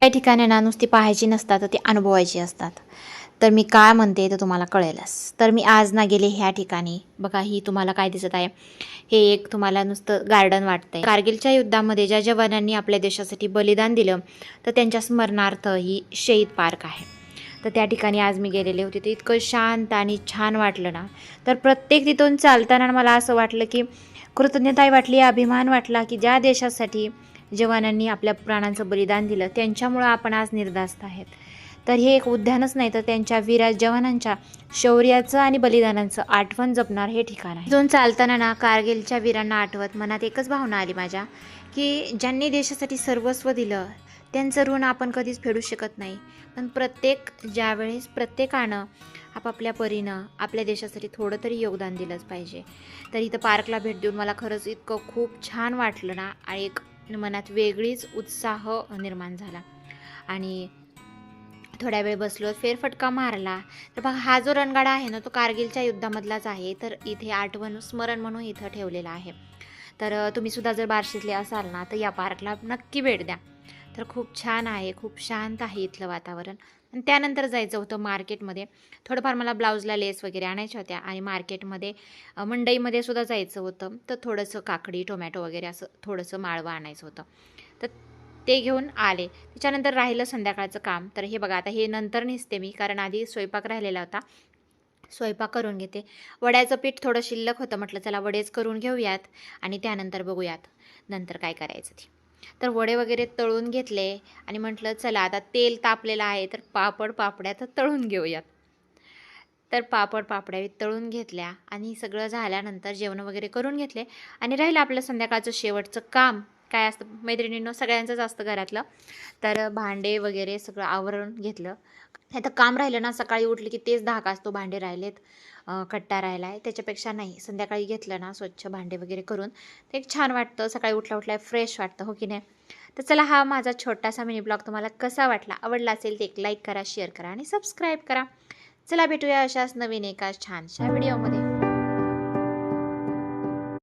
काही ठिकाणी ना नुसती पाहायची नसतात तर ती अनुभवायची असतात. तर मी काय म्हणते ते तुम्हाला कळेलच. तर मी आज ना गेले ह्या ठिकाणी. बघा ही तुम्हाला काय दिसत आहे, हे एक तुम्हाला नुसतं गार्डन वाटतंय. कारगिलच्या युद्धामध्ये ज्या जवानांनी आपल्या देशासाठी बलिदान दिलं तर त्यांच्या स्मरणार्थ ही शहीद पार्क आहे. तर त्या ठिकाणी आज मी गेलेले होते. तर इतकं शांत आणि छान वाटलं ना. तर प्रत्येक तिथून चालताना मला असं वाटलं की कृतज्ञता वाटली, अभिमान वाटला की ज्या देशासाठी जवानांनी आपल्या प्राणांचं बलिदान दिलं त्यांच्यामुळं आपण आज निर्धास्त आहेत. तर हे एक उद्यानच नाही तर त्यांच्या वीर जवानांच्या शौर्याचं आणि बलिदानाचं आठवण जपणार हे ठिकाण आहे. इथून चालताना ना कारगिलच्या वीरांना आठवत मनात एकच भावना आली माझ्या, की ज्यांनी देशासाठी सर्वस्व दिलं त्यांचं ऋण आपण कधीच फेडू शकत नाही. पण ज्यावेळेस प्रत्येकानं आपापल्या परीनं आपल्या देशासाठी थोडं तरी योगदान दिलंच पाहिजे. तर इथं पार्कला भेट देऊन मला खरंच इतकं खूप छान वाटलं ना आणि एक मनात वेगळीच उत्साह निर्माण झाला. आणि थोड्या वेळ बसलो, फेरफटका मारला. तर बघा हा जो रणगाडा आहे ना तो कारगिलच्या युद्धामधलाच आहे. तर इथे आठवण स्मरण म्हणून इथं ठेवलेला आहे. तर तुम्ही सुद्धा जर बार्शीतले असाल ना तर या पार्कला नक्की भेट द्या. तर खूप छान आहे, खूप शांत आहे इथलं वातावरण. आणि त्यानंतर जायचं होतं मार्केटमध्ये. थोडंफार मला ब्लाऊजला लेस वगैरे आणायच्या होत्या आणि मार्केटमध्ये मंडईमध्ये सुद्धा जायचं होतं. तर थोडंसं काकडी, टोमॅटो वगैरे असं थोडंसं माळवं आणायचं होतं. तर ते घेऊन आले. त्याच्यानंतर राहिलं संध्याकाळचं काम. तर हे बघा आता हे नंतर निघते मी, कारण आधी स्वयंपाक राहिलेला होता. स्वयंपाक करून घेते. वड्याचं पीठ थोडं शिल्लक होतं, म्हटलं चला वडेच करून घेऊयात आणि त्यानंतर बघूयात नंतर काय करायचं ते. तर वडे वगैरे तळून घेतले आणि म्हटलं चला आता तेल तापलेलं आहे तर पापड्या तर तळून घेऊयात. तर पापड्या तळून घेतल्या आणि सगळं झाल्यानंतर जेवण वगैरे करून घेतले आणि राहिलं आपलं संध्याकाळचं शेवटचं काम. काय असतं मैत्रिणींनो, सगळ्यांचंच असतं घरातलं. तर भांडे वगैरे सगळं आवरून घेतलं. आता काम राहिलं ना, सकाळी उठली की तेच धाक असतो, भांडे राहिलेत, कट्टा राहिला आहे. त्याच्यापेक्षा नाही, संध्याकाळी घेतलं ना स्वच्छ भांडे वगैरे करून ते एक छान वाटतं. सकाळी उठल्या फ्रेश वाटतं, हो की नाही? तर चला हा माझा छोटासा मिनी ब्लॉग तुम्हाला कसा वाटला, आवडला असेल तर एक लाईक करा, शेअर करा आणि सबस्क्राईब करा. चला भेटूया अशाच नवीन एका छानशा व्हिडिओमध्ये.